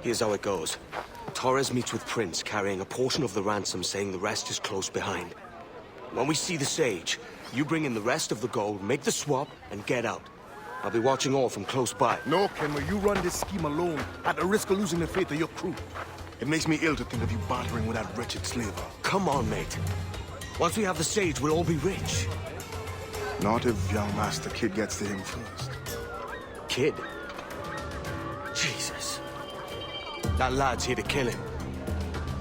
Here's how it goes. Torres meets with Prince, carrying a portion of the ransom, saying the rest is close behind. When we see the Sage, you bring in the rest of the gold, make the swap, and get out. I'll be watching all from close by. No, Kenway, you run this scheme alone, at the risk of losing the faith of your crew. It makes me ill to think of you bartering with that wretched slaver. Come on, mate. Once we have the Sage, we'll all be rich. Not if young Master Kid gets to him first. Kid? Jesus. That lad's here to kill him.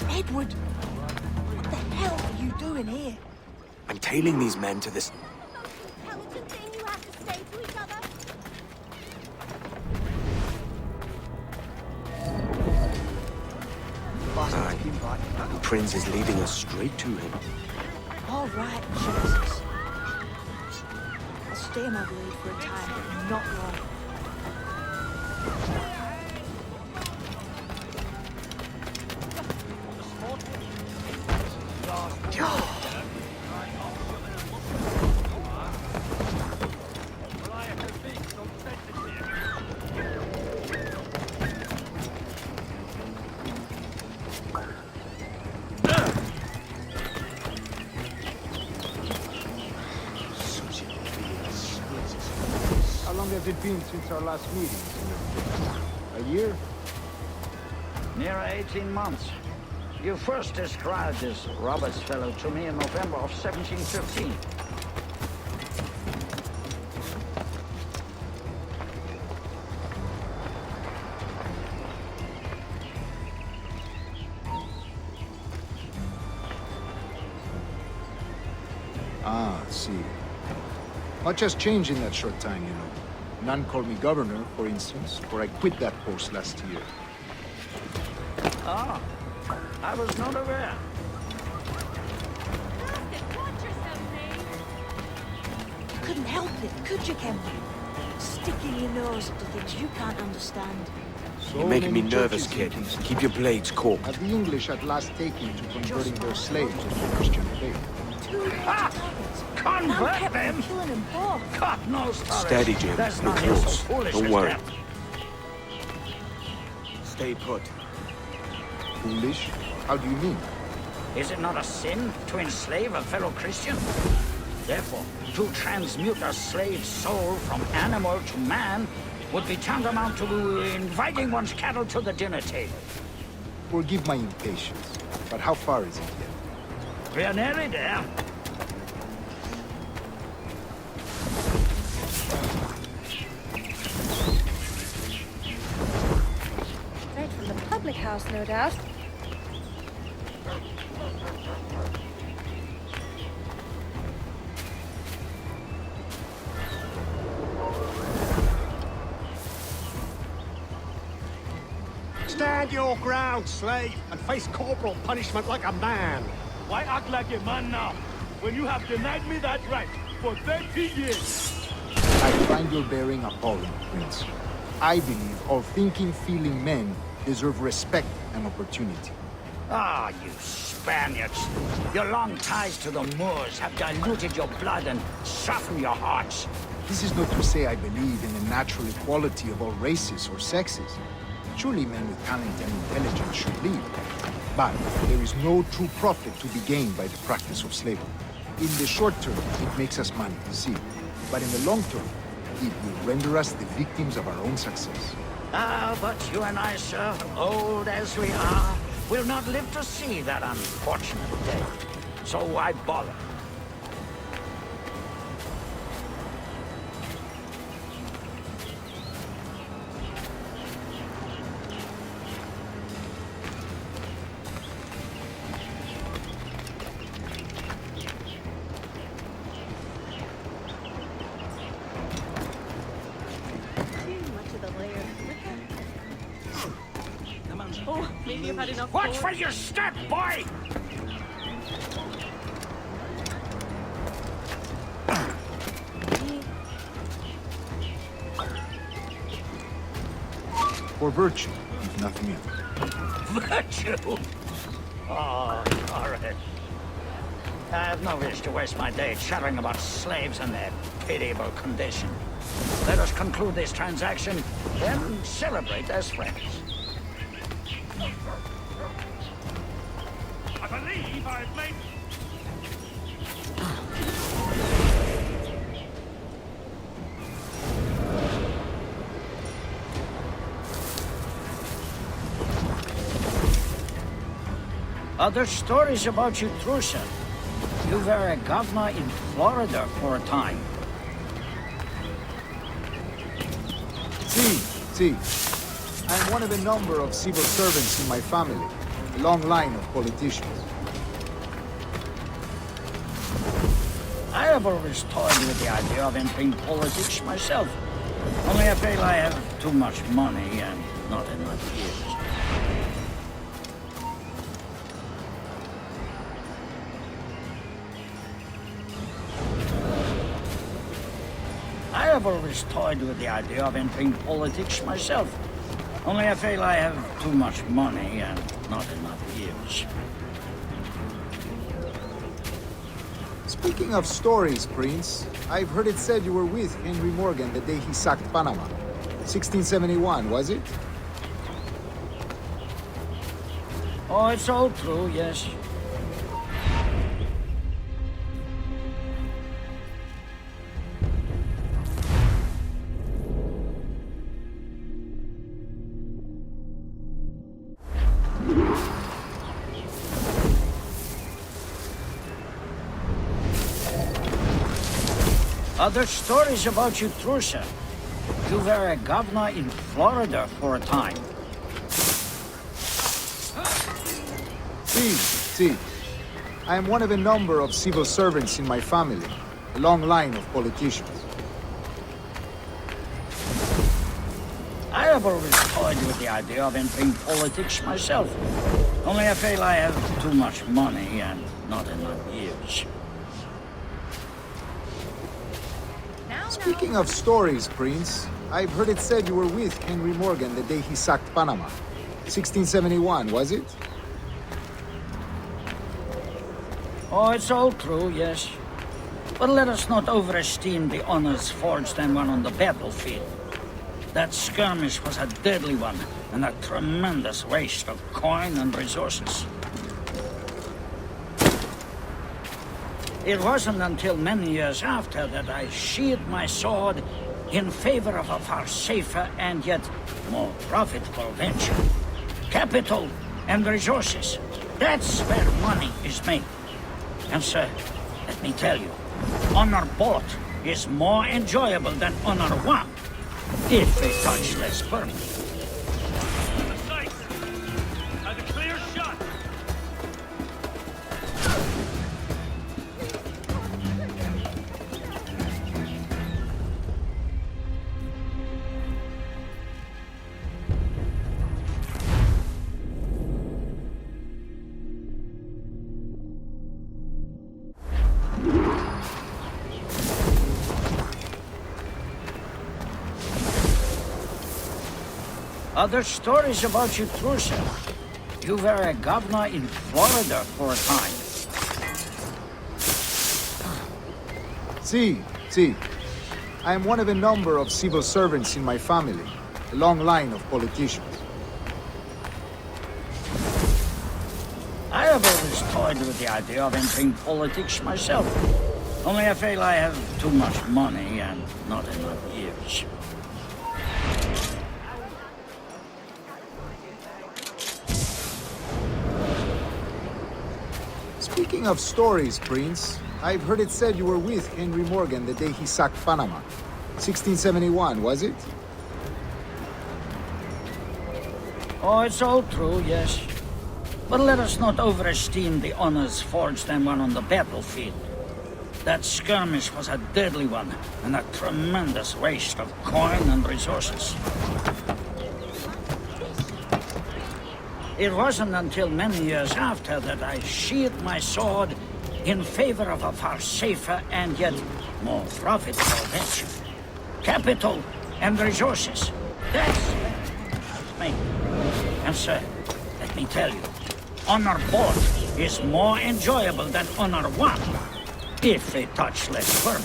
Edward! What the hell are you doing here? I'm tailing these men to this... Intelligent thing you have to say to each other? The Prince is leading us straight to him. All right, Jesus. I'll stay in my blade for a time, but not long. How long has it been since our last meeting? A year? Near 18 months. You first described this Roberts fellow to me in November of 1715. Ah, I see. Much has changed in that short time, you know. None called me governor, for instance, for I quit that post last year. Ah, I was not aware. Watch yourself, Nate. You couldn't help it, could you, Kenway? Sticking your nose into things you can't understand. So You're making me many nervous, churches kid. in Kingston. Keep your blades corked. Have the English at last taken to converting their slaves to the Christian faith? Two large targets. Convert Now kept them? killing them both. God knows, Torres. Steady, Jim. There's We're nothing so close. foolish Don't as worry. that. Stay put. Foolish? How do you mean? Is it not a sin to enslave a fellow Christian? Therefore, to transmute a slave's soul from animal to man would be tantamount to inviting one's cattle to the dinner table. Forgive my impatience, but how far is it yet? We are nearly there. Straight from the public house, no doubt. Stand your ground, slave, and face corporal punishment like a man. Why act like a man now, when you have denied me that right for 30 years? I find your bearing appalling, Prince. I believe all thinking, feeling men deserve respect and opportunity. Ah, you Spaniards. Your long ties to the Moors have diluted your blood and softened your hearts. This is not to say I believe in the natural equality of all races or sexes. Surely men with talent and intelligence should lead. But there is no true profit to be gained by the practice of slavery. In the short term, it makes us money, see. But in the long term, it will render us the victims of our own success. Ah, but you and I, sir, old as we are, will not live to see that unfortunate day. So why bother? Oh, maybe you've had enough. Watch for your step, boy! For virtue, if nothing else. Virtue? Oh, Torres. I have no wish to waste my day chattering about slaves and their pitiable condition. Let us conclude this transaction, then celebrate as friends. I believe I've made... Other stories about you, Trusa. You were a governor in Florida for a time. See. I'm one of a number of civil servants in my family. A long line of politicians. I have always toyed with the idea of entering politics myself. Only I feel I have too much money and not enough years. I have always toyed with the idea of entering politics myself. Only I feel I have too much money and not enough years. Speaking of stories, Prince, I've heard it said you were with Henry Morgan the day he sacked Panama. 1671, was it? Oh, it's all true, yes. Other stories about you, Trusa. You were a governor in Florida for a time. See. I am one of a number of civil servants in my family. A long line of politicians. I have always toyed with the idea of entering politics myself. Only I feel I have too much money and not enough years. Speaking of stories, Prince, I've heard it said you were with Henry Morgan the day he sacked Panama. 1671, was it? Oh, it's all true, yes. But let us not overesteem the honors forged and won on the battlefield. That skirmish was a deadly one, and a tremendous waste of coin and resources. It wasn't until many years after that I sheathed my sword in favor of a far safer and yet more profitable venture. Capital and resources. That's where money is made. And sir, let me tell you, honor bought is more enjoyable than honor won, if a touch less firm. The sight! Had a clear shot! Other stories about you, Trusa. You were a governor in Florida for a time. See. I am one of a number of civil servants in my family. A long line of politicians. I have always toyed with the idea of entering politics myself. Only I feel I have too much money and not enough years. Speaking of stories, Prince, I've heard it said you were with Henry Morgan the day he sacked Panama. 1671, was it? Oh, it's all true, yes. But let us not overesteem the honors forged and won on the battlefield. That skirmish was a deadly one, and a tremendous waste of coin and resources. It wasn't until many years after that I sheathed my sword in favor of a far safer and yet more profitable venture. Capital and resources. That's me. And sir, let me tell you, honor bought is more enjoyable than honor won, if a touch less firm.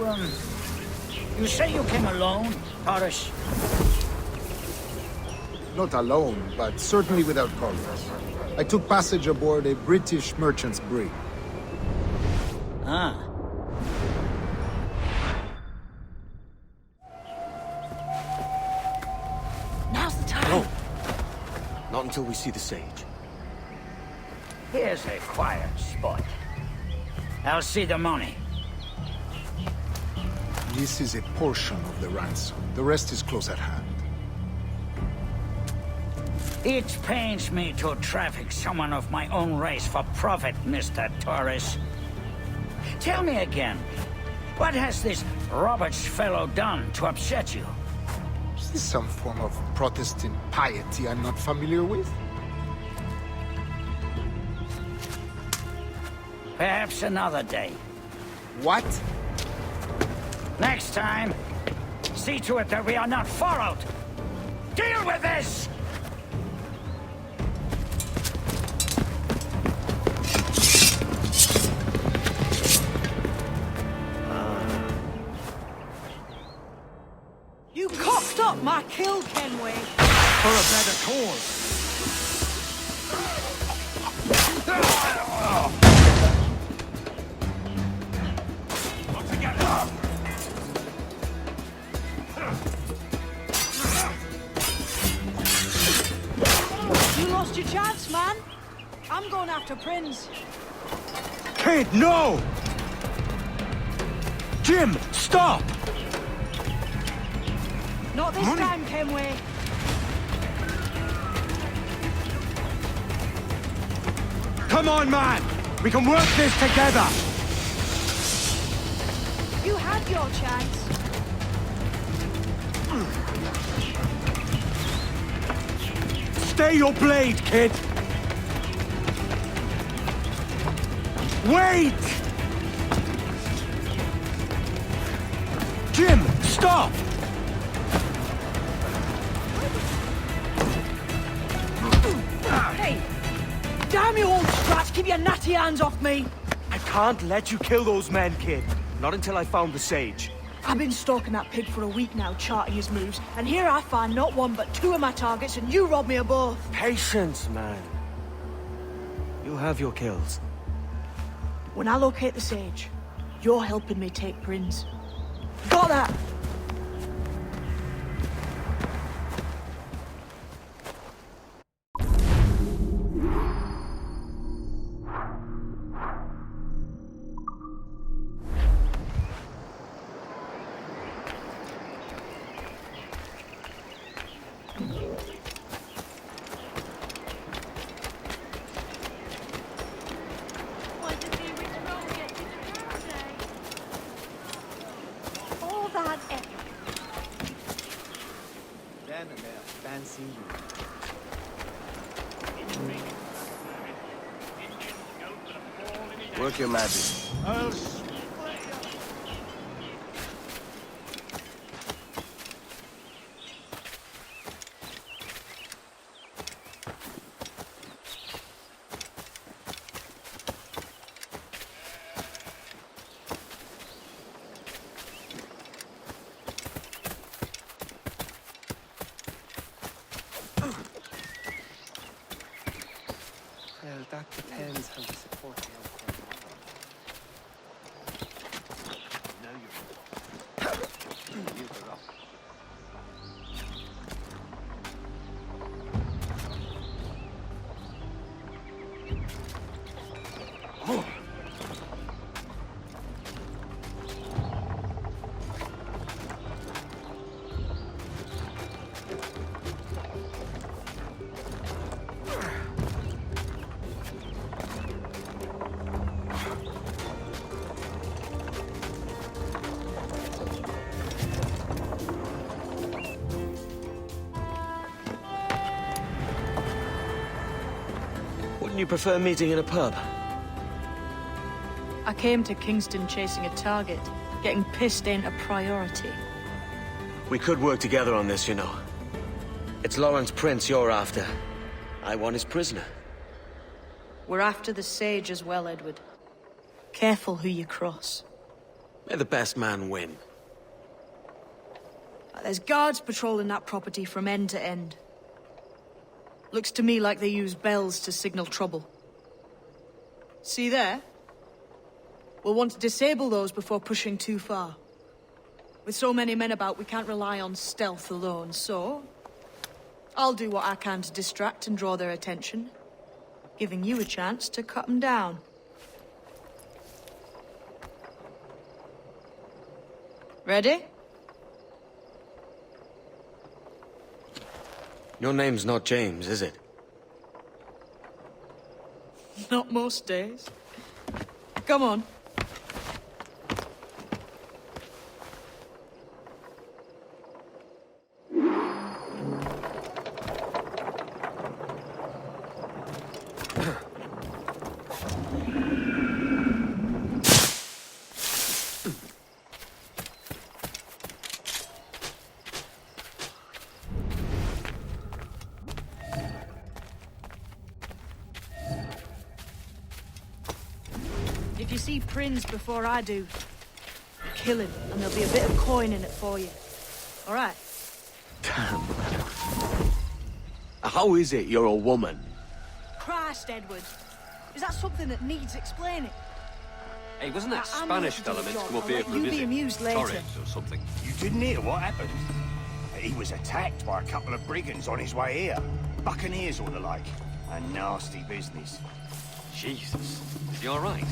You say you came alone, Taurus? Not alone, but certainly without colleagues. I took passage aboard a British merchant's brig. Ah. Now's the time. No. Not until we see the sage. Here's a quiet spot. I'll see the money. This is a portion of the ransom. The rest is close at hand. It pains me to traffic someone of my own race for profit, Mr. Torres. Tell me again, what has this Roberts fellow done to upset you? Is this some form of Protestant piety I'm not familiar with? Perhaps another day. What? Next time, see to it that we are not followed. Deal with this! You cocked up my kill, Kenway. For a better cause. You lost your chance, man. I'm going after Prince. Kid, no! Jim, stop! Not this time, Kenway. Come on, man! We can work this together! You had your chance. Stay your blade, kid! Wait! Jim, stop! Hey! Damn you old strats, keep your natty hands off me! I can't let you kill those men, kid. Not until I found the sage. I've been stalking that pig for a week now, charting his moves, and here I find not one but two of my targets, and you rob me of both. Patience, man. You'll have your kills. When I locate the sage, you're helping me take Prince. Got that? Why did the original get you the birthday? All that effort. Then and there, fancy you. Work your magic. I'll Well, that depends how you support the outcome. You're up. Wouldn't you prefer meeting in a pub? I came to Kingston chasing a target. Getting pissed ain't a priority. We could work together on this, you know. It's Lawrence Prince you're after. I want his prisoner. We're after the sage as well, Edward. Careful who you cross. May the best man win. There's guards patrolling that property from end to end. Looks to me like they use bells to signal trouble. See there? We'll want to disable those before pushing too far. With so many men about, we can't rely on stealth alone, so... I'll do what I can to distract and draw their attention, giving you a chance to cut them down. Ready? Your name's not James, is it? Not most days. Come on. If you see Prince before I do, kill him, and there'll be a bit of coin in it for you. All right? Damn. How is it you're a woman? Christ, Edward. Is that something that needs explaining? Hey, wasn't that I'm Spanish looking for fella meant the to come job. up here I'll for a let you be visit? amused later. Torres or something. You didn't hear what happened? He was attacked by a couple of brigands on his way here. Buccaneers or the like. A nasty business. Jesus. Is he all right?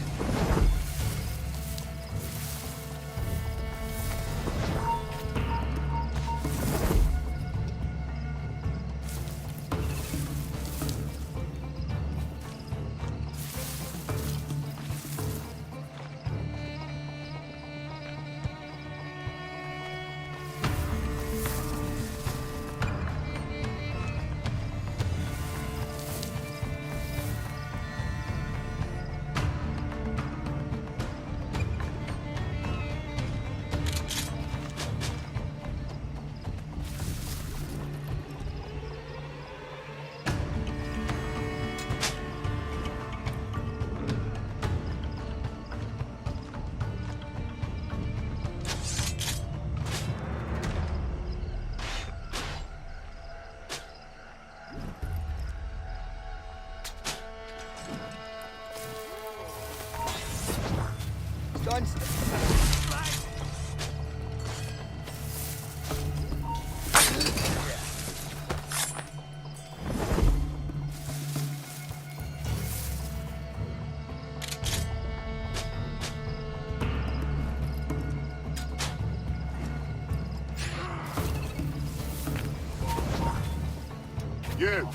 You!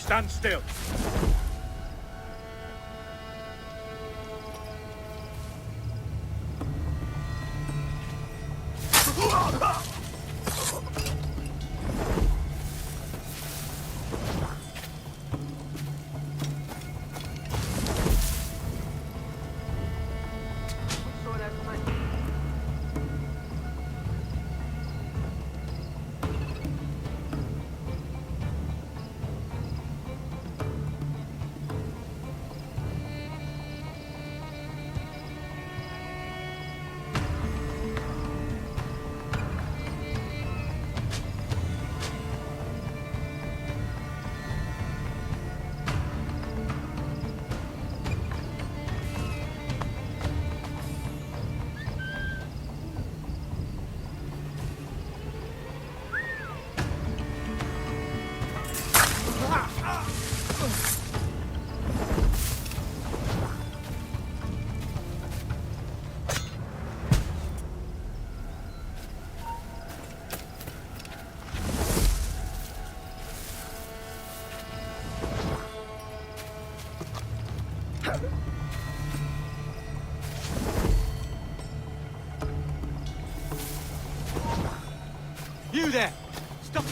Stand still. You there! Stop!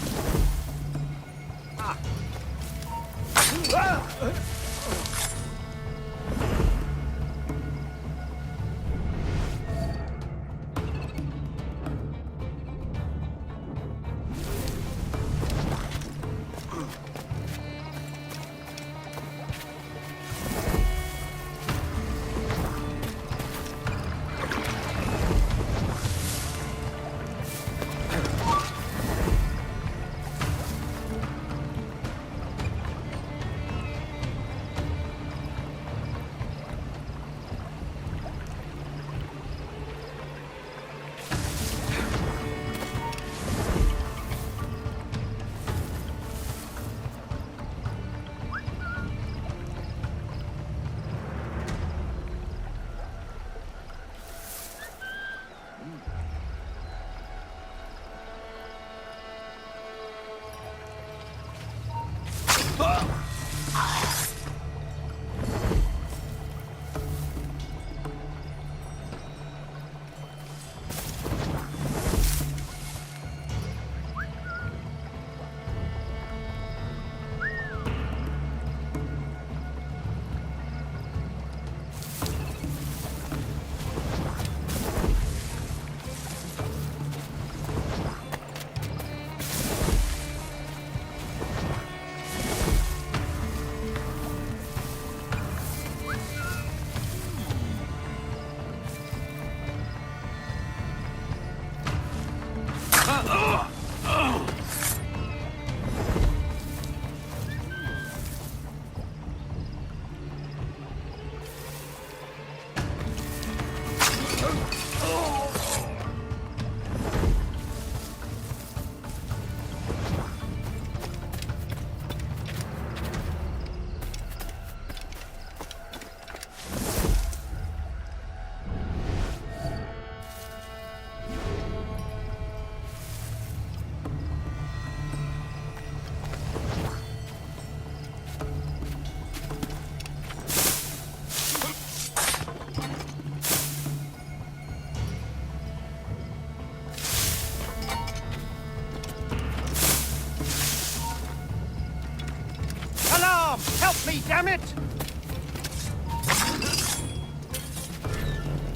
it!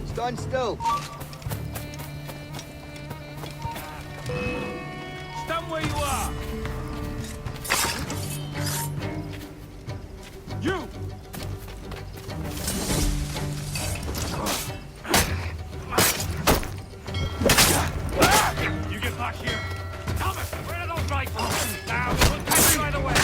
Stand still. Stand where you are! You! You get back here! Thomas, where are those rifles? Now, we'll catch you right away!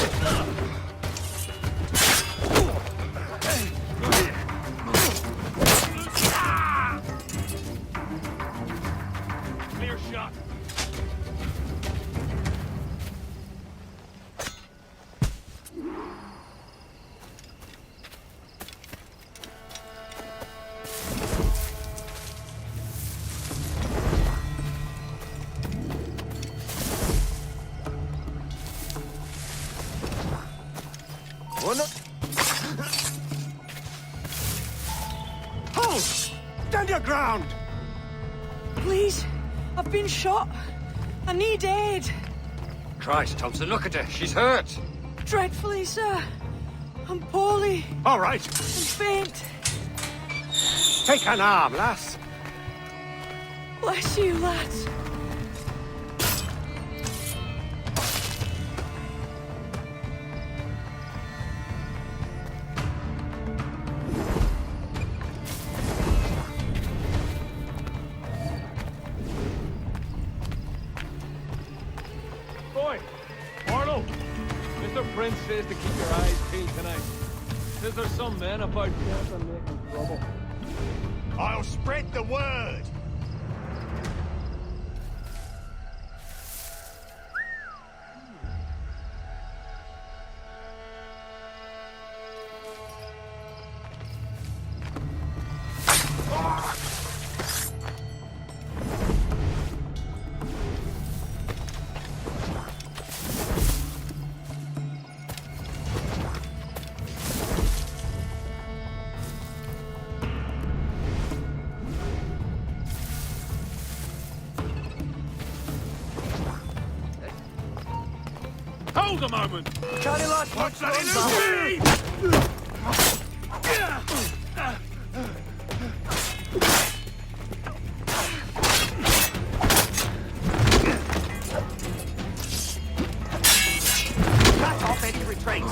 Clear shot. Hold! Stand your ground! Please, I've been shot. I need aid. Christ, Thompson, look at her. She's hurt. Dreadfully, sir. I'm poorly All right, and faint. take an arm, lass. Bless you, lads. Boy, Arnold, Mr. Prince says to keep your eyes peeled tonight. Says there's some men about town making trouble. I'll spread the word. Hold a moment! Charlie lost. What's that in the Cut off any retreat.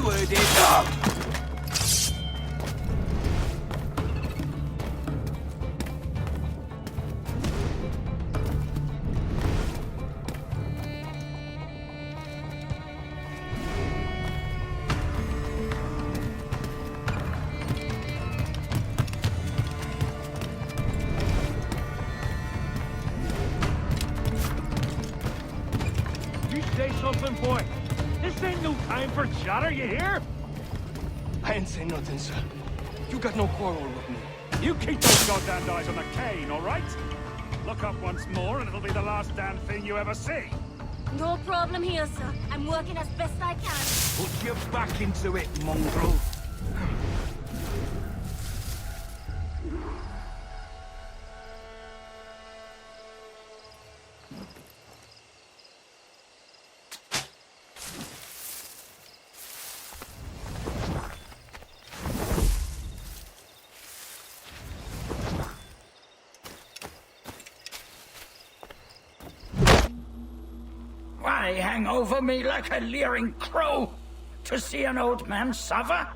You heard it. You say something, boy. This ain't no time for chatter, you hear? I ain't saying nothing, sir. You got no quarrel with me. You keep those goddamn eyes on the cane, all right? Look up once more and it'll be the last damn thing you ever see. No problem here, sir. I'm working as best I can. Put your back into it, mongrel. Why hang over me like a leering crow? To see an old man suffer?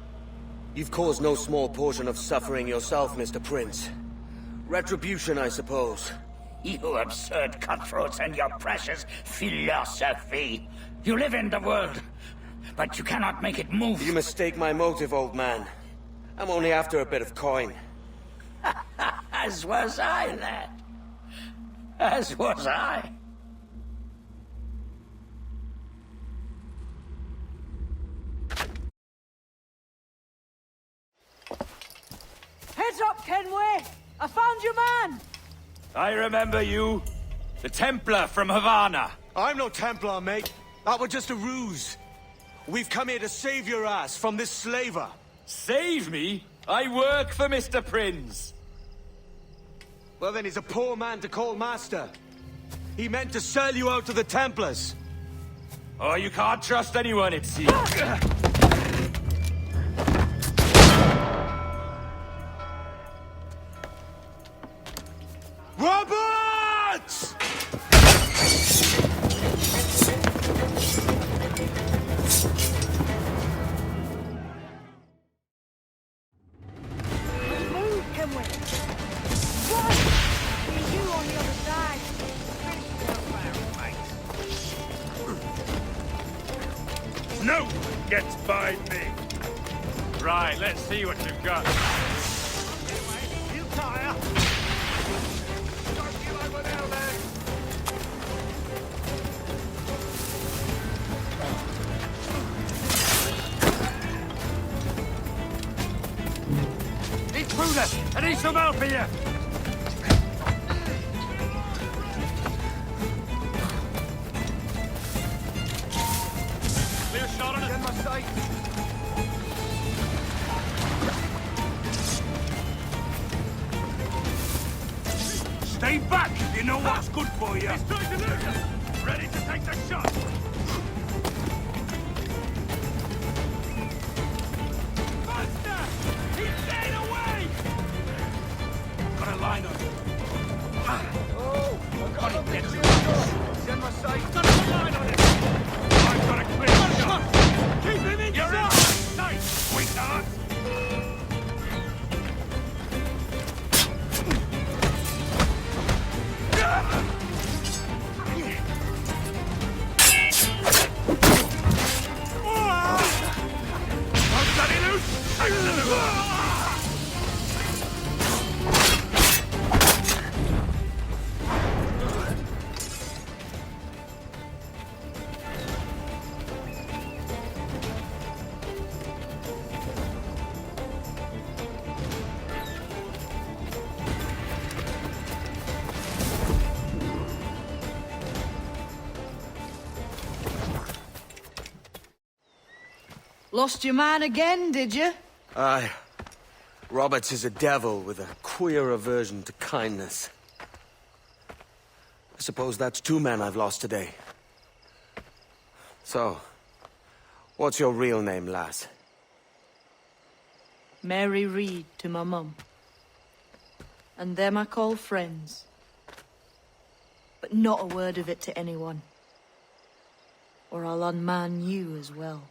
You've caused no small portion of suffering yourself, Mr. Prince. Retribution, I suppose. You absurd cutthroats and your precious philosophy. You live in the world, but you cannot make it move. You mistake my motive, old man. I'm only after a bit of coin. As was I, lad. As was I. Heads up, Kenway! I found your man! I remember you. The Templar from Havana. I'm no Templar, mate. That was just a ruse. We've come here to save your ass from this slaver. Save me? I work for Mr. Prince. Well, then he's a poor man to call master. He meant to sell you out to the Templars. Oh, you can't trust anyone, it seems. Roberts! Move, Kenway! Run! See you on the other side. No gets by me. Right, let's see what you've got. You tire. Intruder! I need some help here! Clear shot on it. Get my sight. Stay back if you know what's good for you. He's trying to lose us! Ready to take the shot! Monster! He's staying away! Got a line on him. Oh, I got him. Get Send my sight. Got a line on him! I've got a clear shot! Keep him in You're in my sight, sweetheart. Lost your man again, did you? Aye. Roberts is a devil with a queer aversion to kindness. I suppose that's 2 men I've lost today. So, what's your real name, lass? Mary Reed to my mum. And them I call friends. But not a word of it to anyone. Or I'll unman you as well.